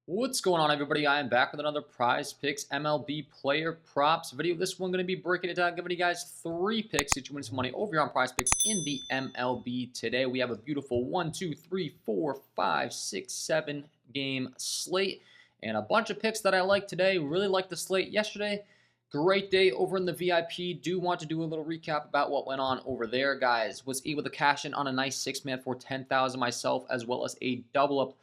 What's going on, everybody? I am back with another Prizepicks MLB player props video. This one going to be breaking it down, giving you guys 3 picks that you win some money over here on Prizepicks in the MLB today. We have a beautiful 1, 2, 3, 4, 5, 6, 7 game slate and a bunch of picks that I like today. Really like the slate yesterday. Great day over in the VIP. Do want to do a little recap about what went on over there, guys. Was able to cash in on a nice 6-man for 10,000 myself, as well as a double up.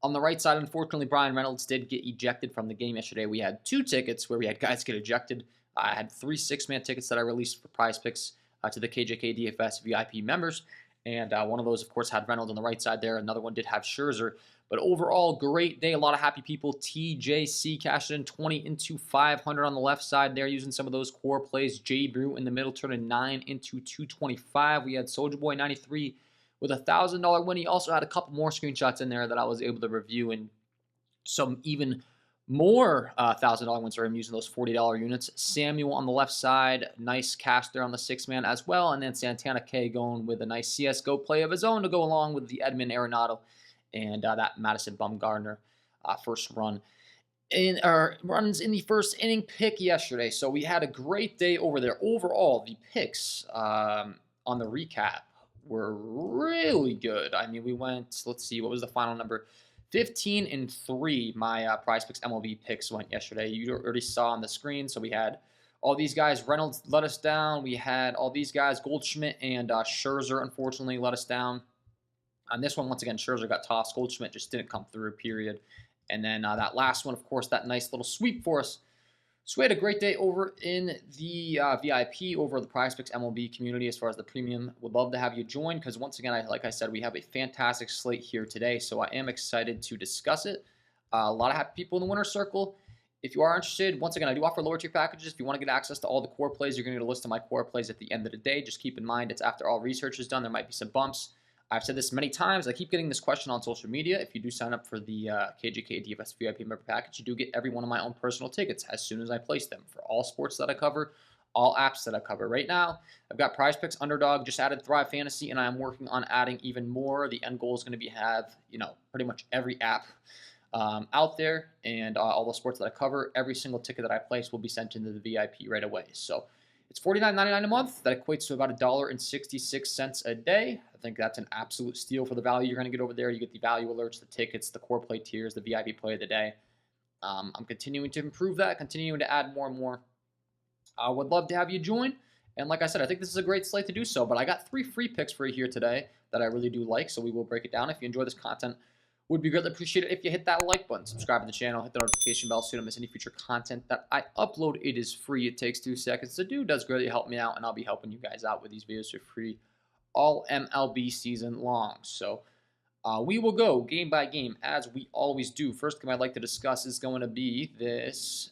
On the right side, unfortunately, Brian Reynolds did get ejected from the game yesterday. We had 2 tickets where we had guys get ejected. I had 3 6-man tickets that I released for Prizepicks to the KJK DFS VIP members. And one of those, of course, had Reynolds on the right side there. Another one did have Scherzer. But overall, great day. A lot of happy people. TJC cashed in 20 into 500 on the left side there, using some of those core plays. J. Brew in the middle, turning 9 into 225. We had Soldier Boy 93 with a $1,000 win. He also had a couple more screenshots in there that I was able to review, and some even more $1,000 wins for him using those $40 units. Samuel on the left side, nice cash there on the 6-man as well. And then Santana K going with a nice CSGO play of his own to go along with the Edmund Arenado and that Madison Bumgarner first run. Runs in the first inning pick yesterday. So we had a great day over there. Overall, the picks on the recap were really good. I mean, we went, let's see, what was the final number? 15 and 3. My Prizepicks MLB picks went yesterday. You already saw on the screen. So we had all these guys. Reynolds let us down. We had all these guys. Goldschmidt and Scherzer, unfortunately, let us down. On this one, once again, Scherzer got tossed. Goldschmidt just didn't come through, period. And then that last one, of course, that nice little sweep for us. So we had a great day over in the VIP, over the Prizepicks MLB community as far as the premium. Would love to have you join because, once again, like I said, we have a fantastic slate here today. So I am excited to discuss it. A lot of happy people in the winner's circle. If you are interested, once again, I do offer lower tier packages. If you want to get access to all the core plays, you're going to get a list of my core plays at the end of the day. Just keep in mind, it's after all research is done. There might be some bumps. I've said this many times. I keep getting this question on social media. If you do sign up for the KJK DFS VIP member package, you do get every one of my own personal tickets as soon as I place them for all sports that I cover, all apps that I cover. Right now, I've got Prizepicks, Underdog, just added Thrive Fantasy, and I'm working on adding even more. The end goal is going to be have, pretty much every app out there, and all the sports that I cover. Every single ticket that I place will be sent into the VIP right away. So it's $49.99 a month. That equates to about $1.66 a day. I think that's an absolute steal for the value you're going to get over there. You get the value alerts, the tickets, the core play tiers, the VIP play of the day. I'm continuing to improve that, continuing to add more and more. I would love to have you join. And like I said, I think this is a great slate to do so. But I got 3 free picks for you here today that I really do like, so we will break it down. If you enjoy this content, would be greatly appreciated if you hit that like button, subscribe to the channel, hit the notification bell so you don't miss any future content that I upload. It is free. It takes 2 seconds to do. It does greatly help me out, and I'll be helping you guys out with these videos for free all MLB season long. So we will go game by game as we always do. First game I'd like to discuss is going to be this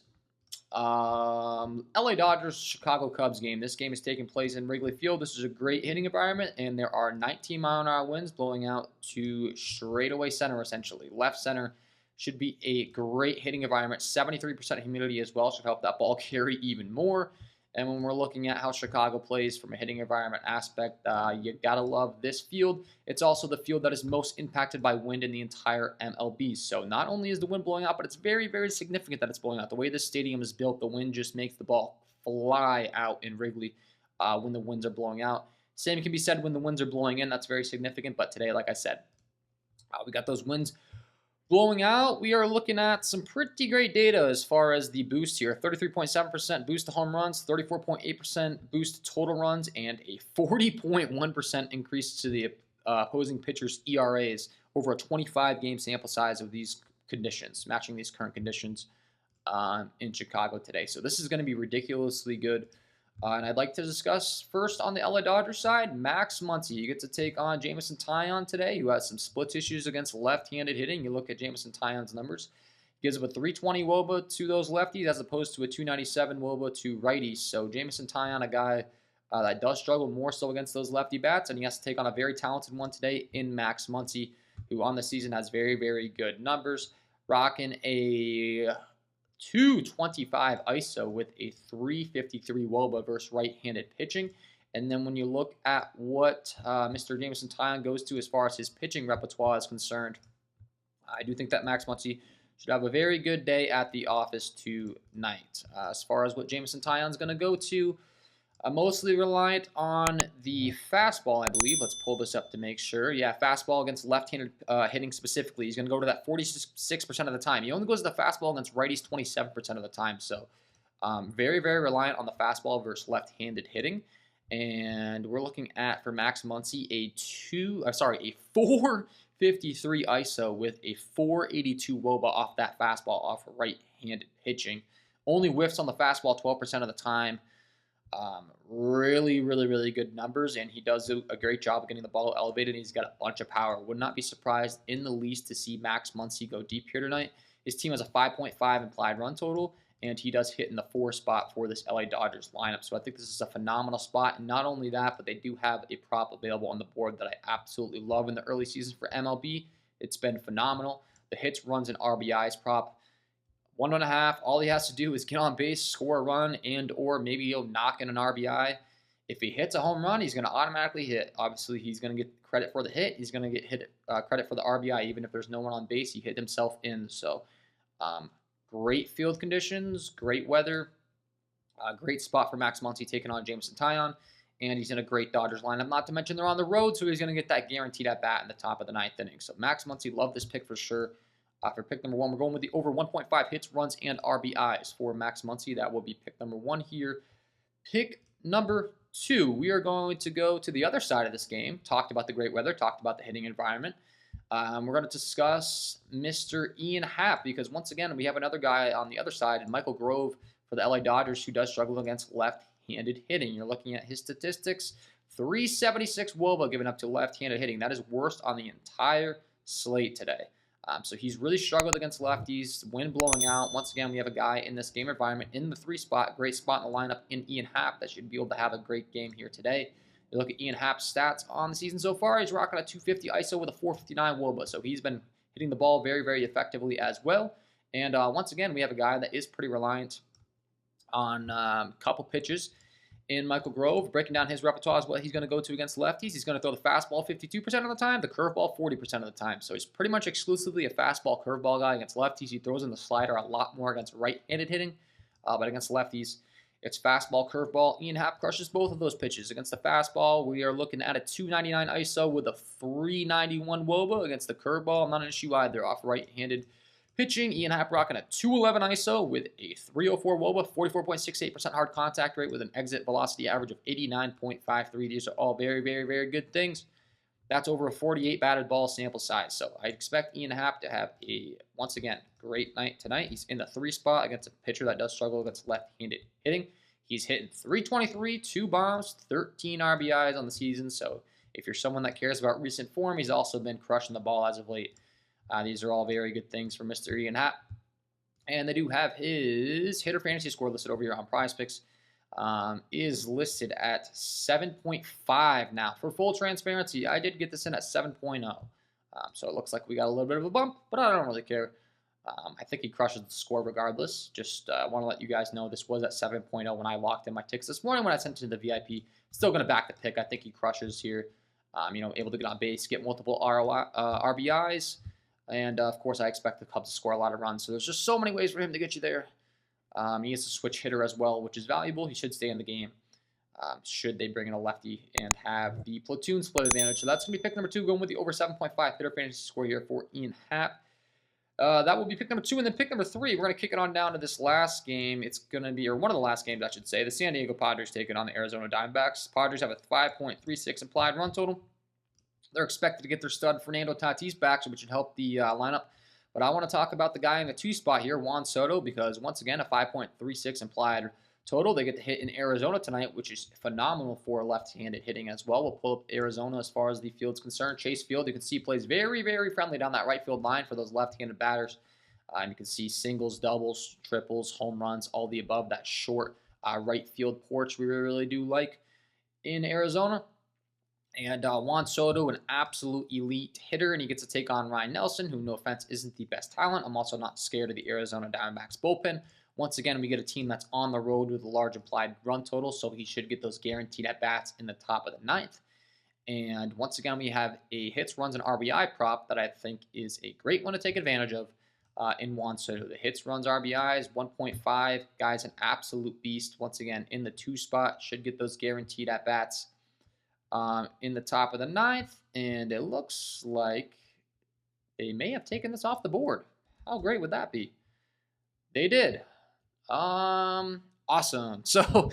LA Dodgers Chicago Cubs game. This game is taking place in Wrigley Field. This is a great hitting environment, and there are 19-mile-an-hour winds blowing out to straightaway center, essentially. Left center should be a great hitting environment. 73% humidity as well should help that ball carry even more. And when we're looking at how Chicago plays from a hitting environment aspect, you gotta love this field. It's also the field that is most impacted by wind in the entire MLB. So not only is the wind blowing out, but it's very, very significant that it's blowing out. The way this stadium is built, the wind just makes the ball fly out in Wrigley when the winds are blowing out. Same can be said when the winds are blowing in. That's very significant. But today, like I said, we got those winds blowing out. We are looking at some pretty great data as far as the boost here. 33.7% boost to home runs, 34.8% boost to total runs, and a 40.1% increase to the opposing pitchers' ERAs over a 25-game sample size of these conditions, matching these current conditions in Chicago today. So this is going to be ridiculously good. And I'd like to discuss first on the LA Dodgers side, Max Muncy. You get to take on Jameson Taillon today, who has some splits issues against left-handed hitting. You look at Jameson Taillon's numbers. He gives up a 320 WOBA to those lefties as opposed to a 297 WOBA to righties. So Jameson Taillon, a guy that does struggle more so against those lefty bats, and he has to take on a very talented one today in Max Muncy, who on the season has very, very good numbers. Rocking a 225 ISO with a 353 WOBA versus right-handed pitching. And then when you look at what Mr. Jameson Taillon goes to as far as his pitching repertoire is concerned, I do think that Max Muncy Should have a very good day at the office tonight. As far as what Jameson Taillon's going to go to, mostly reliant on the fastball, I believe. Let's pull this up to make sure. Yeah, fastball against left-handed hitting specifically. He's going to go to that 46% of the time. He only goes to the fastball against righties 27% of the time. So very, very reliant on the fastball versus left-handed hitting. And we're looking at, for Max Muncy, a 453 ISO with a 482 WOBA off that fastball off right-handed pitching. Only whiffs on the fastball 12% of the time. Really, really, really good numbers, and he does a great job of getting the ball elevated, and he's got a bunch of power. Would not be surprised in the least to see Max Muncy go deep here tonight. His team has a 5.5 implied run total, and he does hit in the 4 spot for this LA Dodgers lineup. So I think this is a phenomenal spot, and not only that, but they do have a prop available on the board that I absolutely love in the early season for MLB. It's been phenomenal. The hits, runs, and RBIs prop. 1.5. All he has to do is get on base, score a run, and or maybe he'll knock in an RBI. If he hits a home run, he's going to automatically hit. Obviously, he's going to get credit for the hit. He's going to get credit for the RBI, even if there's no one on base. He hit himself in. So, great field conditions, great weather, great spot for Max Muncy taking on Jameson Taillon, and he's in a great Dodgers lineup. Not to mention they're on the road, so he's going to get that guaranteed at bat in the top of the 9th inning. So, Max Muncy, love this pick for sure. For pick number 1, we're going with the over 1.5 hits, runs, and RBIs for Max Muncy. That will be pick number 1 here. Pick number 2, we are going to go to the other side of this game. Talked about the great weather, talked about the hitting environment. We're going to discuss Mr. Ian Happ, because once again, we have another guy on the other side, Michael Grove for the LA Dodgers, who does struggle against left-handed hitting. You're looking at his statistics, 376 WOBA given up to left-handed hitting. That is worst on the entire slate today. So he's really struggled against lefties, wind blowing out. Once again, we have a guy in this game environment in the 3 spot, great spot in the lineup in Ian Happ that should be able to have a great game here today. You look at Ian Happ's stats on the season so far, he's rocking a 250 ISO with a 459 WOBA. So he's been hitting the ball very, very effectively as well. And once again, we have a guy that is pretty reliant on a couple pitches in Michael Grove. Breaking down his repertoire is what he's going to go to against lefties. He's going to throw the fastball 52% of the time, the curveball 40% of the time. So he's pretty much exclusively a fastball curveball guy against lefties. He throws in the slider a lot more against right-handed hitting, but against lefties, it's fastball, curveball. Ian Happ crushes both of those pitches. Against the fastball, we are looking at a 299 ISO with a 391 WOBA. Against the curveball, not an issue either. Off right-handed pitching, Ian Happ rocking a 211 ISO with a 304 WOBA, 44.68% hard contact rate with an exit velocity average of 89.53. These are all very, very, very good things. That's over a 48 batted ball sample size. So I expect Ian Happ to have a, once again, great night tonight. He's in the 3 spot against a pitcher that does struggle against left-handed hitting. He's hitting 323, 2 bombs, 13 RBIs on the season. So if you're someone that cares about recent form, he's also been crushing the ball as of late. These are all very good things for Mr. Ian Happ. And they do have his hitter fantasy score listed over here on Prizepicks. Is listed at 7.5 now. For full transparency, I did get this in at 7.0. So it looks like we got a little bit of a bump, but I don't really care. I think he crushes the score regardless. Just want to let you guys know this was at 7.0 when I locked in my ticks this morning when I sent it to the VIP. Still going to back the pick. I think he crushes here. Able to get on base, get multiple RBIs. And, of course, I expect the Cubs to score a lot of runs. So there's just so many ways for him to get you there. He is a switch hitter as well, which is valuable. He should stay in the game should they bring in a lefty and have the platoon split advantage. So that's going to be pick number 2, going with the over 7.5 hitter fantasy score here for Ian Happ. That will be pick number 2. And then pick number 3, we're going to kick it on down to this last game. It's going to be, or one of the last games, I should say, the San Diego Padres taking on the Arizona Diamondbacks. Padres have a 5.36 implied run total. They're expected to get their stud Fernando Tatis back, which should help the lineup. But I want to talk about the guy in the 2 spot here, Juan Soto, because once again, a 5.36 implied total. They get to hit in Arizona tonight, which is phenomenal for left-handed hitting as well. We'll pull up Arizona as far as the field's concerned. Chase Field, you can see, plays very, very friendly down that right field line for those left-handed batters. And you can see singles, doubles, triples, home runs, all the above. That short right field porch we really do like in Arizona. And Juan Soto, an absolute elite hitter, and he gets to take on Ryan Nelson, who, no offense, isn't the best talent. I'm also not scared of the Arizona Diamondbacks bullpen. Once again, we get a team that's on the road with a large implied run total, so he should get those guaranteed at-bats in the top of the 9th. And once again, we have a hits, runs, and RBI prop that I think is a great one to take advantage of. in Juan Soto. The hits, runs, RBIs, 1.5. Guy's an absolute beast. Once again, in the 2 spot. Should get those guaranteed at-bats in the top of the 9th. And it looks like they may have taken this off the board. How great would that be? They did. Awesome. So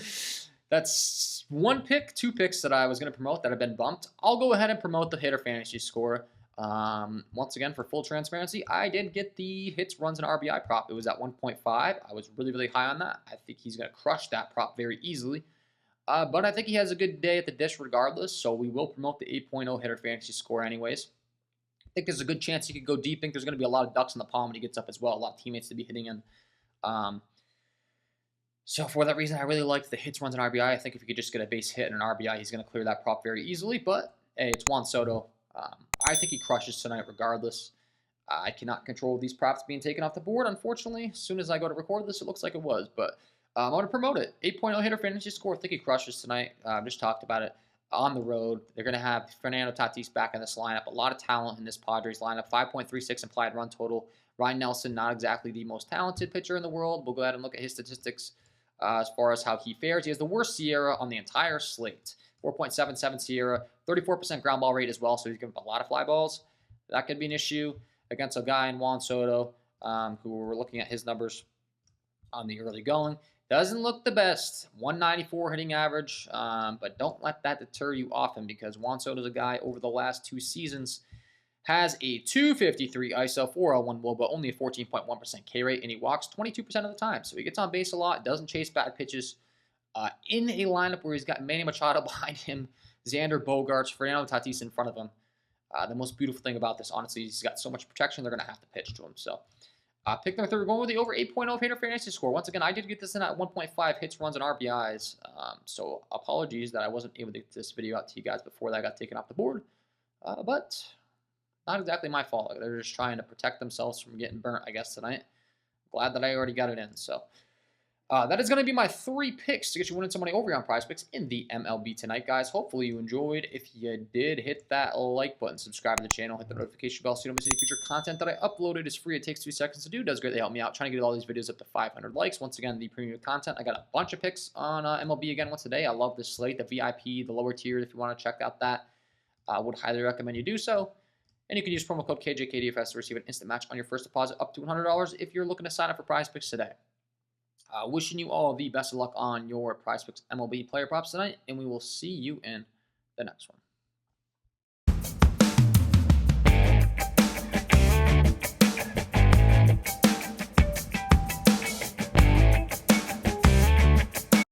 that's 1 pick, 2 picks that I was going to promote that have been bumped. I'll go ahead and promote the hitter fantasy score. Once again, for full transparency, I did get the hits, runs, and RBI prop. It was at 1.5. I was really, really high on that. I think he's going to crush that prop very easily. But I think he has a good day at the dish regardless, so we will promote the 8.0 hitter fantasy score anyways. I think there's a good chance he could go deep. I think there's going to be a lot of ducks in the pond when he gets up as well. A lot of teammates to be hitting in. So for that reason, I really like the hits, runs, and RBI. I think if you could just get a base hit and an RBI, he's going to clear that prop very easily. But, hey, it's Juan Soto. I think he crushes tonight regardless. I cannot control these props being taken off the board, unfortunately. As soon as I go to record this, it looks like it was. But I'm going to promote it. 8.0 hitter fantasy score. I think he crushes tonight. Just talked about it. On the road, they're going to have Fernando Tatis back in this lineup. A lot of talent in this Padres lineup. 5.36 implied run total. Ryan Nelson, not exactly the most talented pitcher in the world. We'll go ahead and look at his statistics as far as how he fares. He has the worst SIERA on the entire slate. 4.77 SIERA. 34% ground ball rate as well, so he's giving up a lot of fly balls. That could be an issue against a guy in Juan Soto, who we're looking at his numbers on the early going. Doesn't look the best. 194 hitting average, but don't let that deter you often because Juan Soto's a guy over the last 2 seasons has a 253 ISO, 401 WOBA, but only a 14.1% K rate, and he walks 22% of the time. So he gets on base a lot, doesn't chase bad pitches. In a lineup where he's got Manny Machado behind him, Xander Bogaerts, Fernando Tatis in front of him. The most beautiful thing about this, honestly, is he's got so much protection, they're going to have to pitch to him. So pick number 3, we're going with the over 8.0 hitter fantasy score. Once again, I did get this in at 1.5 hits, runs, and RBIs. So apologies that I wasn't able to get this video out to you guys before that got taken off the board. But not exactly my fault. They're just trying to protect themselves from getting burnt, I guess, tonight. Glad that I already got it in. So that is going to be my 3 picks to get you winning some money over here on Prizepicks in the MLB tonight, guys. Hopefully you enjoyed. If you did, hit that like button, subscribe to the channel, hit the notification bell so you don't miss any future content that I upload. It is free. It takes 2 seconds to do. It does greatly help me out. Trying to get all these videos up to 500 likes. Once again, the premium content. I got a bunch of picks on MLB again once a day. I love this slate, the VIP, the lower tier. If you want to check out that, I would highly recommend you do so. And you can use promo code KJK DFS to receive an instant match on your first deposit up to $100 if you're looking to sign up for Prizepicks today. Wishing you all the best of luck on your Prizepicks MLB player props tonight, and we will see you in the next one.